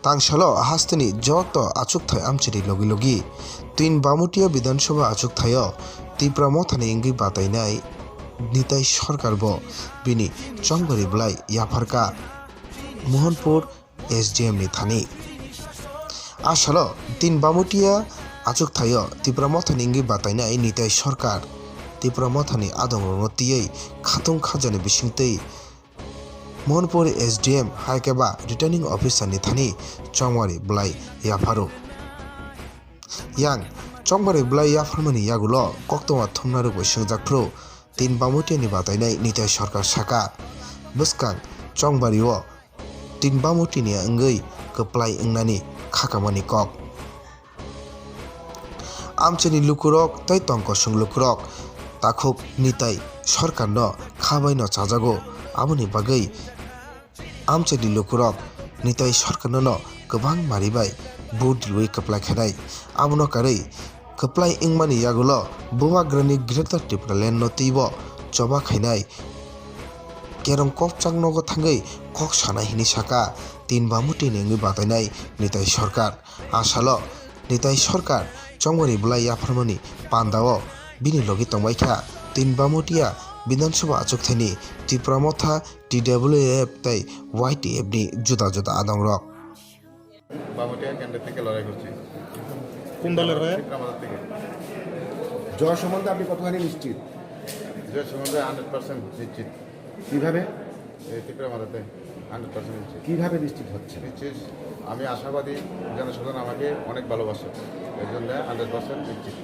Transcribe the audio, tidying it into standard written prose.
तांगशालो हास्तनि जत आचुकथाय आमचेरि लगी लगी तीन बामुटिया विधानसभा आचुकथायो तीप्रा मोथानि wngwi Batainai Nitai Sarkar bo bini chongbari blai Yapharkha Mohanpur SDM ni Thani asalo तीन बामुटिया आचुकथायो तीप्रा मोथानि wngwi Batainai Nitai Sarkar Tipra Mothani adong tiyei khatung khajani bisingtei Mohanpur SDM haikeba returning officer ni Thani chongmari blai Yapharu yang chongmari blai Yapharmani yagulo koktoma thumnaru bai singjakpro tin Bamutia ni Batainai Nitai Sarkar saka buskang chongbari o tin Bamuti ni wngwi kwplai wngnani khakamani kok amchani lukurok tei tongkosung lukurok takhuk Nitai Sarkar no khabai no chajago aboni bagui amchani lukurok Nitai Sarkar no kwbang maribai bud lui kaplai khanai abono karui kaplai wngmani yagulo buwagrani greater Tipra land no tibo choba khainai kerong kokchang nogo thangui kok sana hini saka tin Bamuti ni wngwi Batainai Nitai Sarkar asalo Nitai Sarkar chongmari blai Yapharmani pandao bini logi tongbaikha tin Bamutia বিধানসভা আচুকথানি ত্রিপুরা মথা TWF তাই YTF ni juda juda adong rok Bamutia কেন্দ্র থেকে লড়াই করছি। কোন দলের হয়ে? আমাদের থেকে জয় সম্বন্ধে আপনি কতখানি নিশ্চিত? যে সম্বন্ধে 100% নিশ্চিত। কিভাবে? এই ত্রিপুরা মাথাতে 100% নিশ্চিত। কিভাবে নিশ্চিত হচ্ছে? নিশ্চিত আমি আশাবাদী জনসাধারণ আমাকে অনেক ভালোবাসে, এই জন্য 100% নিশ্চিত।